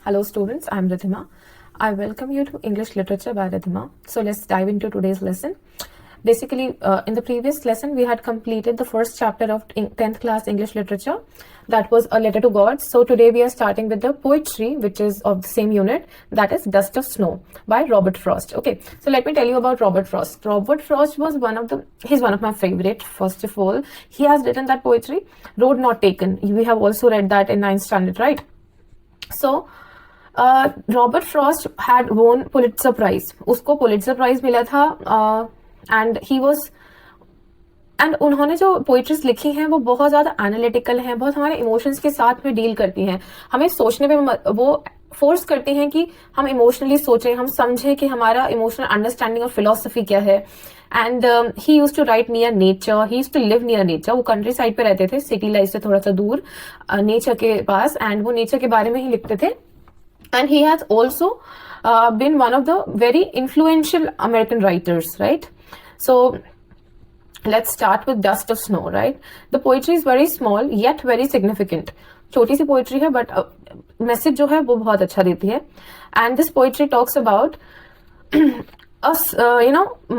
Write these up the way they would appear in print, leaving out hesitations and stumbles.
Hello students, I'm Ridhima. I welcome you to English Literature by Ridhima. So let's dive into today's lesson. Basically, in the previous lesson, we had completed the first chapter of 10th class English Literature. That was A Letter to God. So today we are starting with the poetry, which is of the same unit, that is Dust of Snow by Robert Frost. Okay, so let me tell you about Robert Frost. Robert Frost was he's one of my favorite, first of all. He has written that poetry, Road Not Taken. We have also read that in 9th standard, right? So, Robert Frost had won Pulitzer prize. उसको Pulitzer prize मिला था and he was and उन्होंने जो poetries लिखी हैं वो बहुत ज्यादा एनालिटिकल हैं, बहुत हमारे इमोशंस के साथ में डील करती हैं, हमें सोचने पे वो फोर्स करती हैं कि हम इमोशनली सोचें, हम समझें कि हमारा इमोशनल अंडरस्टैंडिंग और फिलोसफी क्या है. And he use to write near nature, he use to live near nature. वो कंट्री साइड पे रहते थे, सिटी लाइफ से थोड़ा सा दूर नेचर के पास, एंड वो नेचर के बारे में ही लिखते थे. And he has also been one of the very influential American writers, right? So let's start with Dust of Snow, right? The poetry is very small yet very significant. छोटी सी poetry है but message जो है वो बहुत अच्छा देती है. And this poetry talks about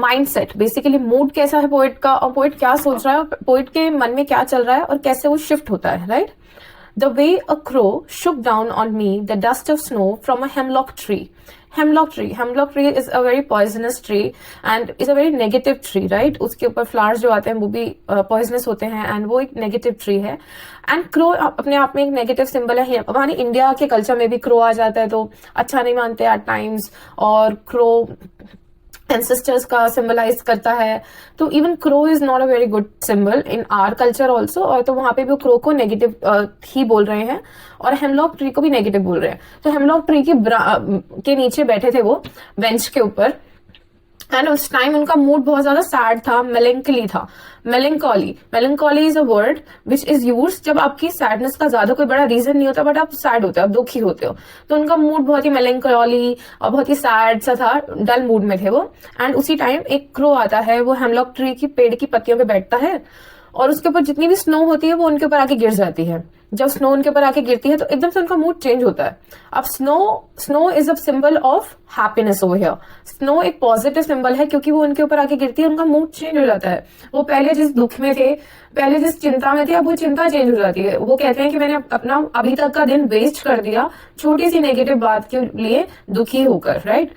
mindset, basically mood कैसा है पोइट का, और पोइट क्या सोच रहा है, और पोइट के मन में क्या चल रहा है और कैसे वो शिफ्ट होता है, right? The way a crow shook down on me the dust of snow from a hemlock tree. Hemlock tree is a very poisonous tree and is a very negative tree, right? उसके ऊपर flowers जो आते हैं वो भी poisonous होते हैं, and वो एक negative tree है. And crow अपने आप में एक negative symbol है. हमारे इंडिया के कल्चर में भी crow आ जाता है तो अच्छा नहीं मानते at times, और crow एंसेस्टर्स का सिंबलाइज करता है. तो even crow is not a very good symbol in our culture also. और तो वहां पे भी क्रो को नेगेटिव ही बोल रहे हैं और हेमलॉक ट्री को भी नेगेटिव बोल रहे हैं. तो हेमलॉक ट्री के नीचे बैठे थे वो बेंच के ऊपर, एंड उस टाइम उनका मूड बहुत ज्यादा सैड था, मेलेंकली था. Melancholy is a word which is used जब आपकी सैडनेस का ज्यादा कोई बड़ा रीजन नहीं होता बट आप सैड होते हो, आप दुखी होते हो. तो उनका मूड बहुत ही मेलेंकॉली और बहुत ही सैड सा था, डल मूड में थे वो. एंड उसी टाइम एक क्रो आता है, वो हेमलॉक ट्री की पेड़ की पत्तियों पे बैठता है और उसके ऊपर जितनी भी स्नो होती है वो उनके ऊपर आके गिर जाती है. जब स्नो उनके ऊपर आके गिरती है तो एकदम से उनका मूड चेंज होता है. अब snow is a symbol of happiness over here. Snow एक पॉजिटिव सिंबल है क्योंकि वो उनके ऊपर आके गिरती है, उनका मूड चेंज हो जाता है. वो पहले जिस दुख में थे, पहले जिस चिंता में थे, अब वो चिंता चेंज हो जाती है. वो कहते हैं कि मैंने अपना अभी तक का दिन वेस्ट कर दिया छोटी सी नेगेटिव बात के लिए दुखी होकर, right?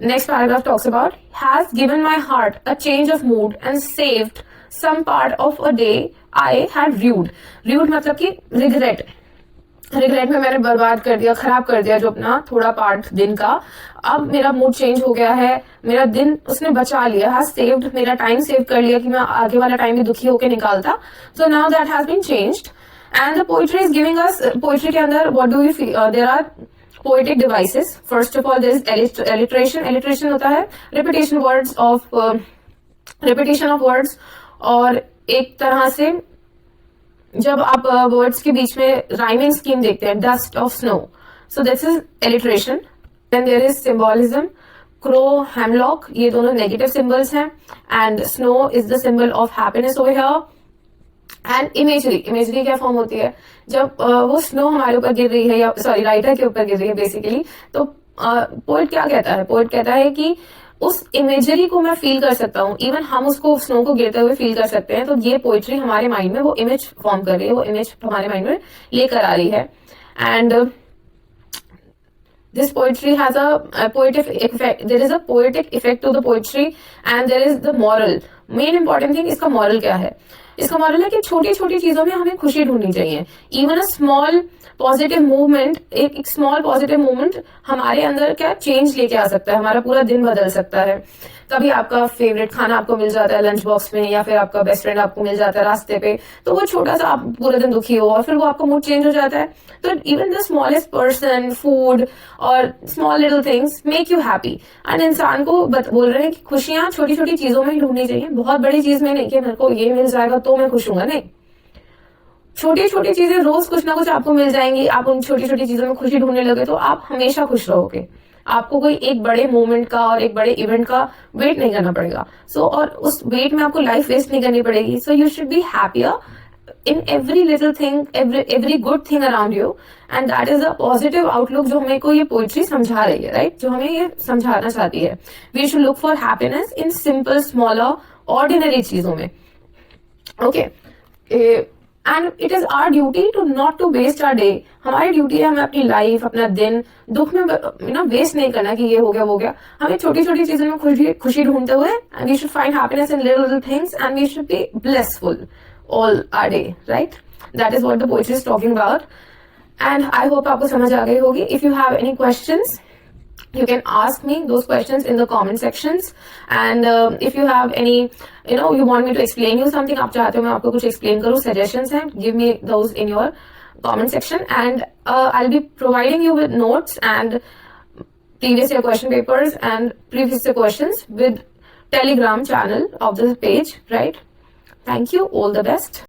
Next paragraph talks about has given my heart a change of mood and saved some part of a day I had rued मतलब कि रिग्रेट में मैंने बर्बाद कर दिया, खराब कर दिया जो अपना थोड़ा पार्ट दिन का. अब मेरा मूड चेंज हो गया है, मेरा दिन उसने बचा लिया, हैज सेव्ड, मेरा टाइम सेव कर लिया कि मैं आगे वाला टाइम भी दुखी होकर निकालता. So now that has been changed. And the poetry is giving us, poetry के अंदर what do you feel, there are poetic devices. First of all there is alliteration होता है रिपीटेशन ऑफ वर्ड्स, और एक तरह से जब आप वर्ड्स के बीच में राइमिंग स्कीम देखते हैं, dust of snow, so this is alliteration. Then there is symbolism. Crow, hemlock, ये दोनों नेगेटिव सिंबल्स हैं, and snow is the symbol of happiness over here. And imagery क्या फॉर्म होती है जब वो स्नो हमारे ऊपर गिर रही है, या सॉरी राइटर के ऊपर गिर रही है बेसिकली. तो पोएट क्या कहता है, पोएट कहता है कि उस इमेजरी को मैं फील कर सकता हूँ, इवन हम उसको स्नो को गिरते हुए फील कर सकते हैं. तो ये पोइट्री हमारे माइंड में वो इमेज फॉर्म कर रही है, वो इमेज हमारे माइंड में लेकर आ रही है. And this poetry has a poetic effect. There is a poetic effect to the poetry and there is the moral. Main important thing, इसका मॉरल क्या है? इसका मॉरल है कि छोटी छोटी चीजों में हमें खुशी ढूंढनी चाहिए. Even a small positive movement, एक स्मॉल पॉजिटिव मूवमेंट हमारे अंदर क्या चेंज लेके आ सकता है, हमारा पूरा दिन बदल सकता है. कभी आपका फेवरेट खाना आपको मिल जाता है लंच बॉक्स में, या फिर आपका बेस्ट फ्रेंड आपको मिल जाता है रास्ते पे, तो वो छोटा सा आप पूरे दिन दुखी हो और फिर वो आपका मूड चेंज हो जाता है. तो even the smallest person, food और small little things make you happy. And इंसान को बोल रहे हैं कि खुशियां छोटी छोटी चीजों में ही ढूंढनी चाहिए, बहुत बड़ी चीज में नहीं कि मेरे को ये मिल जाएगा तो मैं खुश हूंगा, नहीं. छोटी छोटी चीजें रोज कुछ ना कुछ आपको मिल जाएंगी, आप उन छोटी छोटी चीजों में खुशी ढूंढने लगे तो आप हमेशा खुश रहोगे. आपको कोई एक बड़े मोमेंट का और एक बड़े इवेंट का वेट नहीं करना पड़ेगा. और उस वेट में आपको लाइफ वेस्ट नहीं करनी पड़ेगी. So you should be happier in every little thing, every good thing around you, and that is a positive outlook जो हमें को ये poetry समझा रही है, right? जो हमें ये समझाना चाहती है. We should look for happiness in simple, smaller, ordinary चीजों में. Okay. And it is our duty to not to waste our day. हमारी ड्यूटी है हमें अपनी लाइफ, अपना दिन दुख में वेस्ट नहीं करना कि ये हो गया वो गया. हमें छोटी छोटी चीजों में खुशी ढूंढते हुए, and we should find happiness in little things, and we should be blissful all our day, right? That is what the poetry is talking about. And I hope आपको समझ आ गई होगी. If you have any questions, you can ask me those questions in the comment sections. And if you have any, you want me to explain you something, आप चाहते हो मैं आपको कुछ explain करूँ, suggestions हैं, give me those in your comment section. And I'll be providing you with notes and previous year question papers and previous year questions with Telegram channel of this page, right? Thank you. All the best.